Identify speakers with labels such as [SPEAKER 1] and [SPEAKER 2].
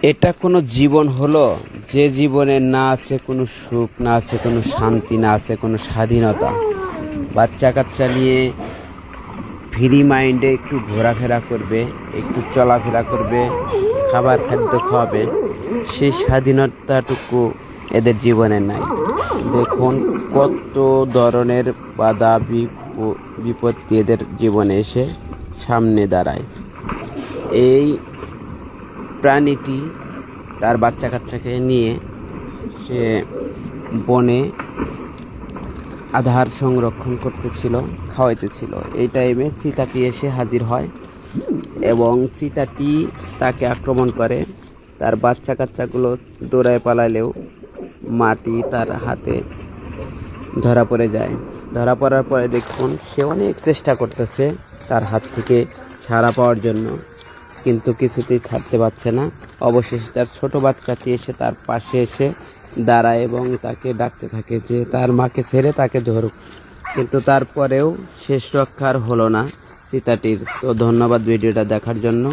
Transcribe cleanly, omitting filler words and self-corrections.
[SPEAKER 1] এটা কোনো জীবন হলো যে জীবনে না আছে কোনো সুখ, না আছে কোনো শান্তি, না আছে কোনো স্বাধীনতা। বাচ্চা কাচ্চা নিয়ে ফ্রি মাইন্ডে একটু ঘোরাফেরা করবে, একটু চলাফেরা করবে, খাবার খাদ্য খাওয়াবে, সেই স্বাধীনতাটুকু এদের জীবনে নাই। দেখুন কত ধরনের বাধা বিপত্তি এদের জীবনে এসে সামনে দাঁড়ায়। এই প্রাণীটি তার বাচ্চা কাচ্চাকে নিয়ে সে বনে আহার সংরক্ষণ করতেছিল, খাওয়াইতেছিল। এই টাইমে চিতাটি এসে হাজির হয় এবং চিতাটি তাকে আক্রমণ করে। তার বাচ্চা কাচ্চাগুলো দৌড়ায় পালালেও মাটি তার হাতে ধরা পড়ে যায়। ধরা পড়ার পরে দেখুন সে অনেক চেষ্টা করতেছে তার হাত থেকে ছাড়া পাওয়ার জন্য, কিন্তু কিছুতেই ছাড়তে পারছে না। অবশেষে তার ছোট বাচ্চাটি এসে তার পাশে এসে দাঁড়ায় এবং তাকে ডাকতে থাকে যে তার মাকে ছেড়ে তাকে ধরুক, কিন্তু তারপরেও শেষ রক্ষার হলো না চিতাটির। তো ধন্যবাদ ভিডিওটা দেখার জন্য।